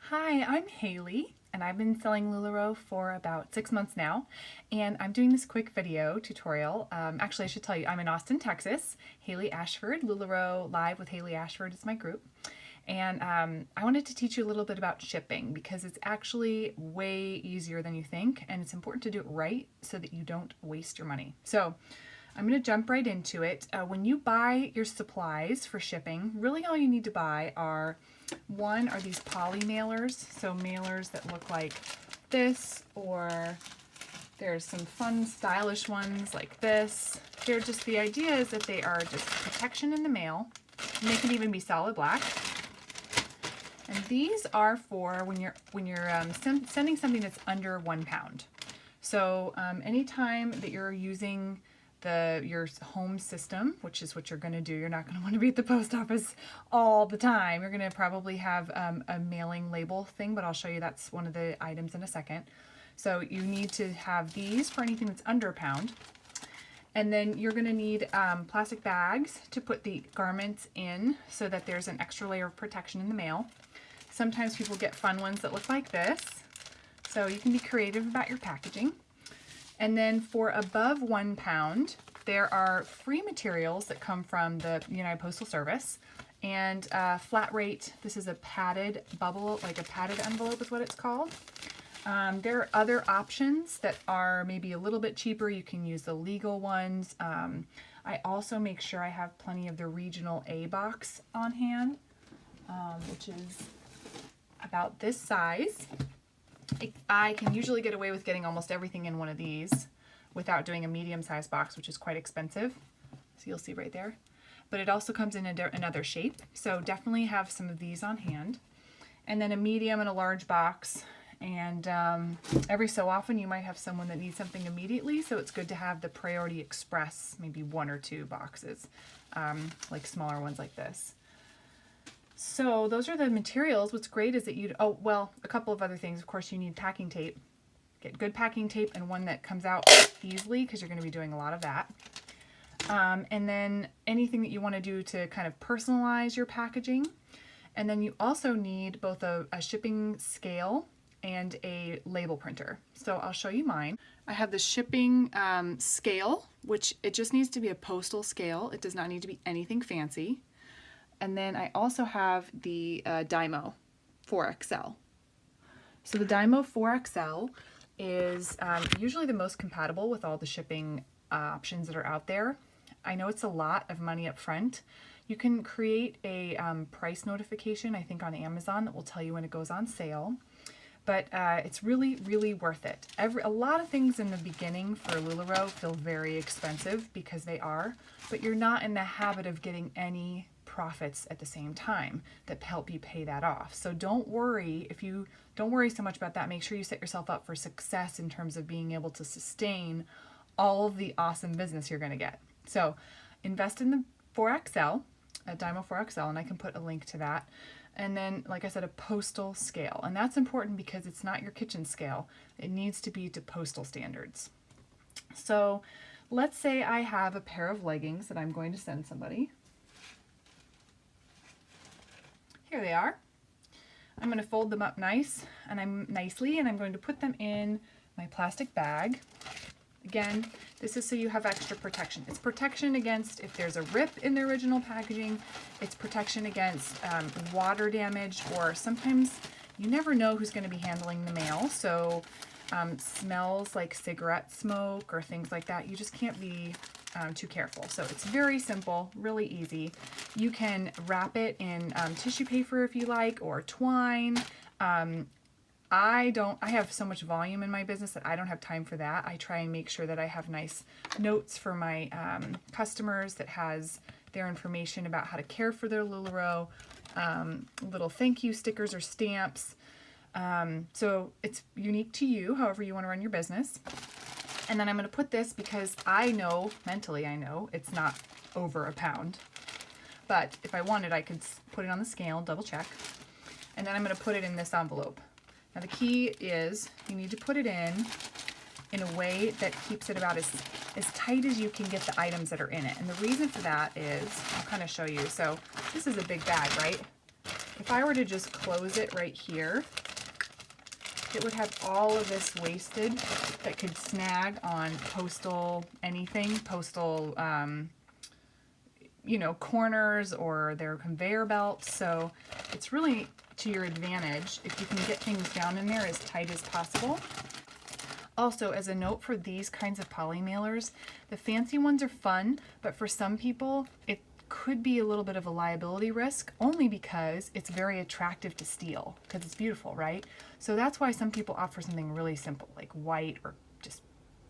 Hi, I'm Haley, and I've been selling LuLaRoe for about 6 months now, and I'm doing this quick video tutorial. Actually, I should tell you, I'm in Austin, Texas. Haley Ashford, LuLaRoe Live with Haley Ashford is my group. And I wanted to teach you a little bit about shipping because it's actually way easier than you think, and it's important to do it right so that you don't waste your money. So I'm going to jump right into it. When you buy your supplies for shipping, really all you need to buy are these poly mailers, so mailers that look like this, or there's some fun stylish ones like this. They're just, the idea is that they are just protection in the mail, and they can even be solid black. And these are for when you're sending something that's under 1 pound. So anytime that you're using your home system, which is what you're going to do, you're not going to want to be at the post office all the time. You're going to probably have a mailing label thing, but I'll show you that's one of the items in a second. So you need to have these for anything that's under a pound. And then you're going to need plastic bags to put the garments in so that there's an extra layer of protection in the mail. Sometimes people get fun ones that look like this. So you can be creative about your packaging. And then for above 1 pound, there are free materials that come from the United Postal Service. And flat rate, this is a padded bubble, like a padded envelope is what it's called. There are other options that are maybe a little bit cheaper. You can use the legal ones. I also make sure I have plenty of the regional A box on hand, which is about this size. I can usually get away with getting almost everything in one of these without doing a medium-sized box, which is quite expensive. So you'll see right there. But it also comes in another shape, so definitely have some of these on hand. And then a medium and a large box. And every so often you might have someone that needs something immediately, so it's good to have the Priority Express, maybe 1 or 2 boxes, like smaller ones like this. So those are the materials. What's great is that a couple of other things. Of course, you need packing tape. Get good packing tape and one that comes out easily because you're going to be doing a lot of that. And then anything that you want to do to kind of personalize your packaging. And then you also need both a shipping scale and a label printer. So I'll show you mine. I have the shipping scale, which it just needs to be a postal scale. It does not need to be anything fancy. And then I also have the Dymo 4XL. So the Dymo 4XL is usually the most compatible with all the shipping options that are out there. I know it's a lot of money up front. You can create a price notification, I think on Amazon, that will tell you when it goes on sale. But it's really, really worth it. A lot of things in the beginning for LuLaRoe feel very expensive because they are, but you're not in the habit of getting any profits at the same time that help you pay that off. So don't worry so much about that. Make sure you set yourself up for success in terms of being able to sustain all of the awesome business you're going to get. So invest in the 4XL, a Dymo 4XL, and I can put a link to that. And then, like I said, a postal scale. And that's important because it's not your kitchen scale. It needs to be to postal standards. So let's say I have a pair of leggings that I'm going to send somebody. Here they are. I'm going to fold them up nicely, and I'm going to put them in my plastic bag. Again, this is so you have extra protection. It's protection against if there's a rip in the original packaging. It's protection against water damage, or sometimes you never know who's going to be handling the mail. So smells like cigarette smoke or things like that, you just can't be too careful. So it's very simple, really easy. You can wrap it in tissue paper if you like, or twine. I have so much volume in my business that I don't have time for that. I try and make sure that I have nice notes for my customers that has their information about how to care for their LuLaRoe, little thank you stickers or stamps. So it's unique to you, however you want to run your business. And then I'm going to put this because mentally I know it's not over a pound. But if I wanted, I could put it on the scale, double check. And then I'm going to put it in this envelope. Now the key is you need to put it in a way that keeps it about as tight as you can get the items that are in it. And the reason for that is, I'll kind of show you. So this is a big bag, right? If I were to just close it right here, it would have all of this wasted that could snag on postal anything, postal, you know, corners or their conveyor belts. So it's really to your advantage if you can get things down in there as tight as possible. Also, as a note for these kinds of poly mailers, the fancy ones are fun, but for some people, it could be a little bit of a liability risk, only because it's very attractive to steal, because it's beautiful, right? So that's why some people opt for something really simple, like white or just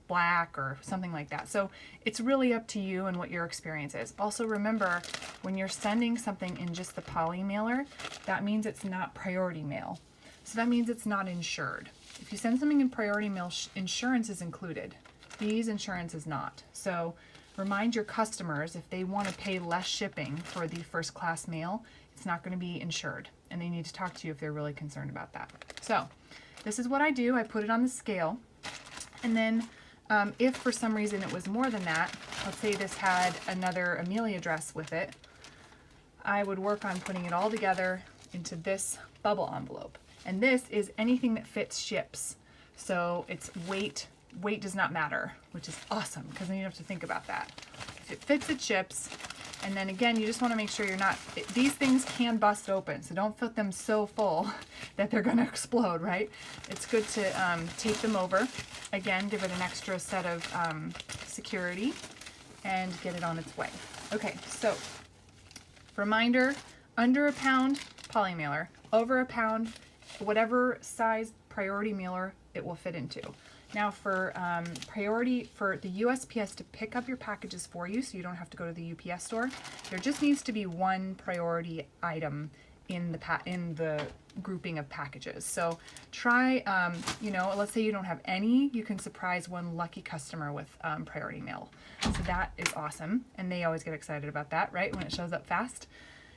black or something like that. So it's really up to you and what your experience is. Also remember, when you're sending something in just the poly mailer, that means it's not priority mail. So that means it's not insured. If you send something in priority mail, insurance is included. These insurance is not. So remind your customers, if they want to pay less shipping for the first class mail, it's not going to be insured, and they need to talk to you if they're really concerned about that. So this is what I do. I put it on the scale, and then if for some reason it was more than that, let's say this had another Amelia dress with it, I would work on putting it all together into this bubble envelope. And this is anything that fits ships. So it's weight does not matter, which is awesome, because then you don't have to think about that. If it fits, it ships. And then again, you just want to make sure you're not, these things can bust open, so don't put them so full that they're going to explode, right? It's good to take them over. Again, give it an extra set of security and get it on its way. Okay, so reminder, under a pound, poly mailer, over a pound, whatever size priority mailer it will fit into. Now for priority, for the USPS to pick up your packages for you so you don't have to go to the UPS store, there just needs to be one priority item in the grouping of packages. So try, you know, let's say you don't have any, you can surprise one lucky customer with priority mail. So that is awesome, and they always get excited about that, right, when it shows up fast.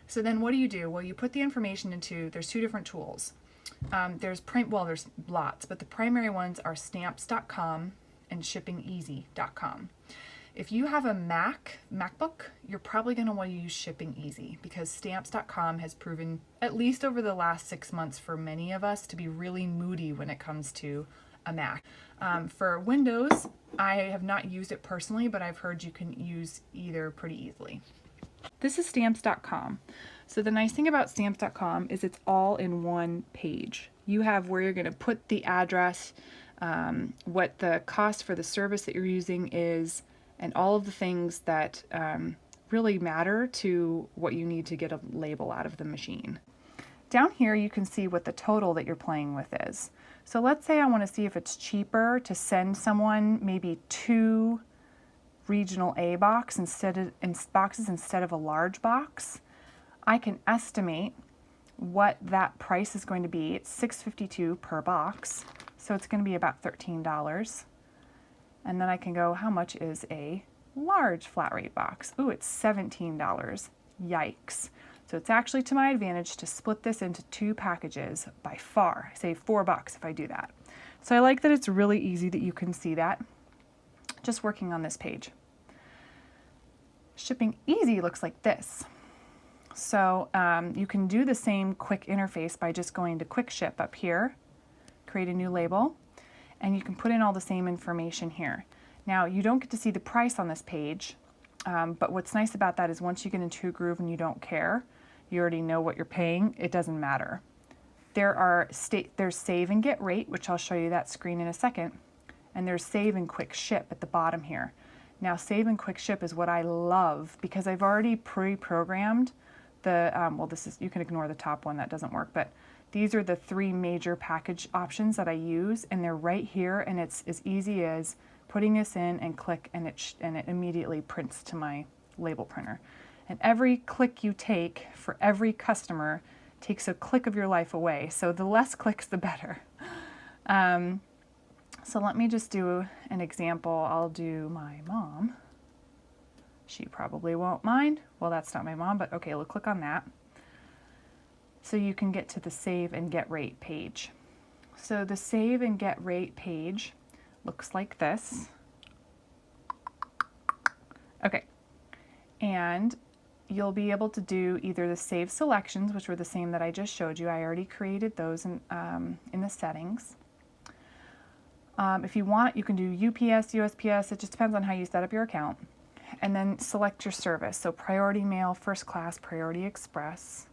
So then what do? Well, you put the information into, there's two different tools. There's lots, but the primary ones are stamps.com and shippingeasy.com. If you have a MacBook, you're probably going to want to use Shipping Easy, because stamps.com has proven, at least over the last 6 months for many of us, to be really moody when it comes to a Mac. For Windows, I have not used it personally, but I've heard you can use either pretty easily. This is stamps.com. So the nice thing about stamps.com is it's all in one page. You have where you're going to put the address, what the cost for the service that you're using is, and all of the things that really matter to what you need to get a label out of the machine. Down here you can see what the total that you're playing with is. So let's say I want to see if it's cheaper to send someone maybe 2 regional A boxes instead of a large box. I can estimate what that price is going to be. It's $6.52 per box, so it's going to be about $13. And then I can go, how much is a large flat rate box? Ooh, it's $17. Yikes. So it's actually to my advantage to split this into 2 packages by far. I save $4 if I do that. So I like that it's really easy that you can see that just working on this page. Shipping Easy looks like this. So you can do the same quick interface by just going to Quick Ship up here, create a new label, and you can put in all the same information here. Now you don't get to see the price on this page, but what's nice about that is once you get into a groove and you don't care, you already know what you're paying, it doesn't matter. There's Save and Get Rate, which I'll show you that screen in a second, and there's Save and Quick Ship at the bottom here. Now Save and Quick Ship is what I love because I've already pre-programmed the, well, this is, you can ignore the top one, that doesn't work, but these are the 3 major package options that I use, and they're right here, and it's as easy as putting this in and click, and it immediately prints to my label printer. And every click you take for every customer takes a click of your life away, so the less clicks the better. So let me just do an example. I'll do my mom. She probably won't mind. Well, that's not my mom, but okay, we'll click on that. So you can get to the Save and Get Rate page. So the Save and Get Rate page looks like this. Okay, and you'll be able to do either the save selections, which were the same that I just showed you. I already created those in the settings. If you want, you can do UPS, USPS. It just depends on how you set up your account. And then select your service. So priority mail, first class, priority express.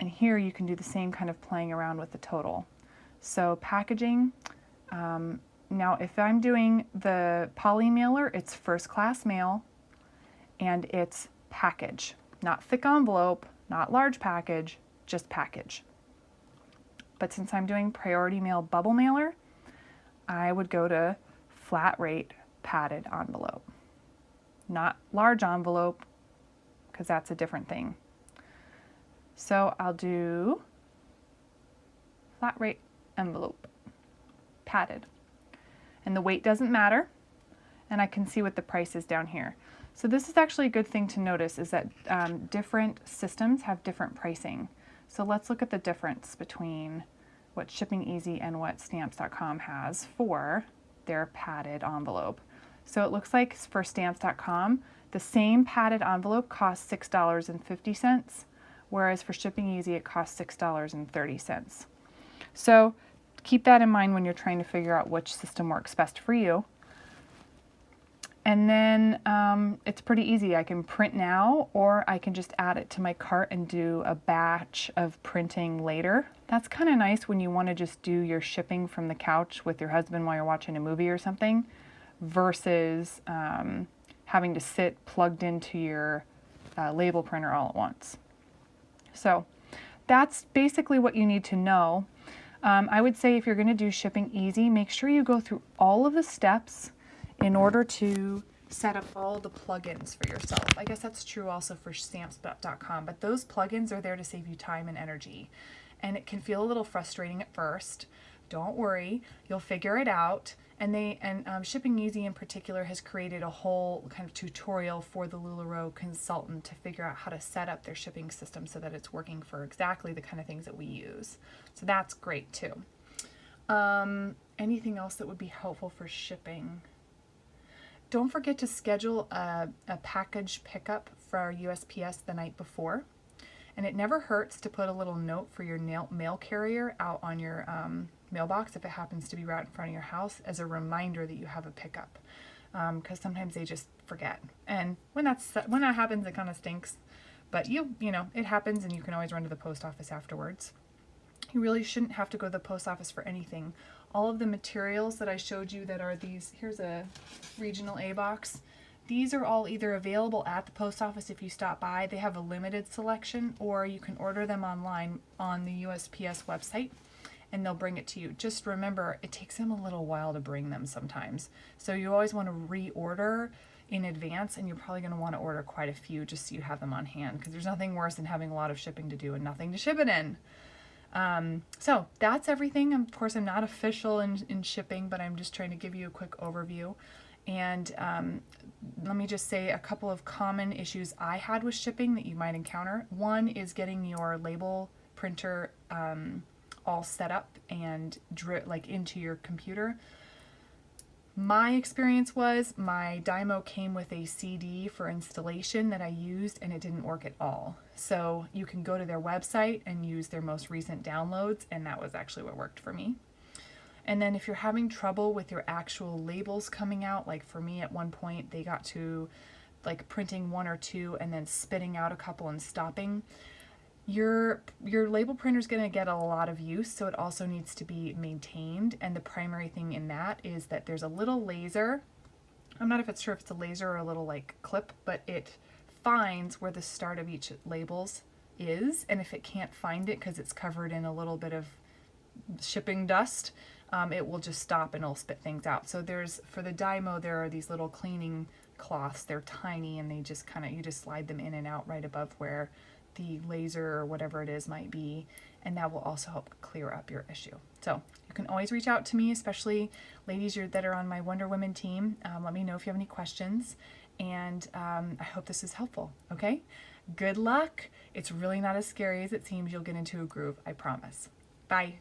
And here you can do the same kind of playing around with the total. So packaging, now if I'm doing the poly mailer, it's first class mail and it's package. Not thick envelope, not large package, just package. But since I'm doing priority mail bubble mailer, I would go to flat rate padded envelope. Not large envelope, because that's a different thing. So I'll do flat rate envelope, padded. And the weight doesn't matter, and I can see what the price is down here. So this is actually a good thing to notice, is that different systems have different pricing. So let's look at the difference between what Shipping Easy and what Stamps.com has for their padded envelope. So it looks like for Stamps.com, the same padded envelope costs $6.50, whereas for Shipping Easy it costs $6.30. So keep that in mind when you're trying to figure out which system works best for you. And then it's pretty easy. I can print now, or I can just add it to my cart and do a batch of printing later. That's kind of nice when you want to just do your shipping from the couch with your husband while you're watching a movie or something, versus having to sit plugged into your label printer all at once. So that's basically what you need to know. I would say if you're going to do Shipping Easy, make sure you go through all of the steps in order to set up all the plugins for yourself. I guess that's true also for Stamps.com, but those plugins are there to save you time and energy. And it can feel a little frustrating at first. Don't worry, you'll figure it out. And Shipping Easy in particular has created a whole kind of tutorial for the LuLaRoe consultant to figure out how to set up their shipping system so that it's working for exactly the kind of things that we use. So that's great too. Anything else that would be helpful for shipping? Don't forget to schedule a package pickup for our USPS the night before. And it never hurts to put a little note for your mail carrier out on your mailbox if it happens to be right in front of your house as a reminder that you have a pickup. Because sometimes they just forget. And when that happens, it kind of stinks. But you know, it happens, and you can always run to the post office afterwards. You really shouldn't have to go to the post office for anything. All of the materials that I showed you that are these, here's a regional A box. These are all either available at the post office if you stop by. They have a limited selection, or you can order them online on the USPS website and they'll bring it to you. Just remember, it takes them a little while to bring them sometimes. So you always want to reorder in advance, and you're probably going to want to order quite a few just so you have them on hand, because there's nothing worse than having a lot of shipping to do and nothing to ship it in. So that's everything. Of course, I'm not official in shipping, but I'm just trying to give you a quick overview. And let me just say a couple of common issues I had with shipping that you might encounter. One is getting your label printer all set up and into your computer. My experience was my Dymo came with a CD for installation that I used, and it didn't work at all. So you can go to their website and use their most recent downloads, and that was actually what worked for me. And then if you're having trouble with your actual labels coming out, like for me at one point they got to like printing one or two and then spitting out a couple and stopping, your label printer is going to get a lot of use, so it also needs to be maintained. And the primary thing in that is that there's a little laser. I'm not sure if it's a laser or a little like clip, but it finds where the start of each labels is, and if it can't find it because it's covered in a little bit of shipping dust, it will just stop and it'll spit things out. So for the Dymo, there are these little cleaning cloths. They're tiny, and they just you just slide them in and out right above where the laser or whatever it is might be, and that will also help clear up your issue. So you can always reach out to me, especially ladies that are on my Wonder Women team. Let me know if you have any questions, and I hope this is helpful. Okay, good luck. It's really not as scary as it seems. You'll get into a groove, I promise. Bye.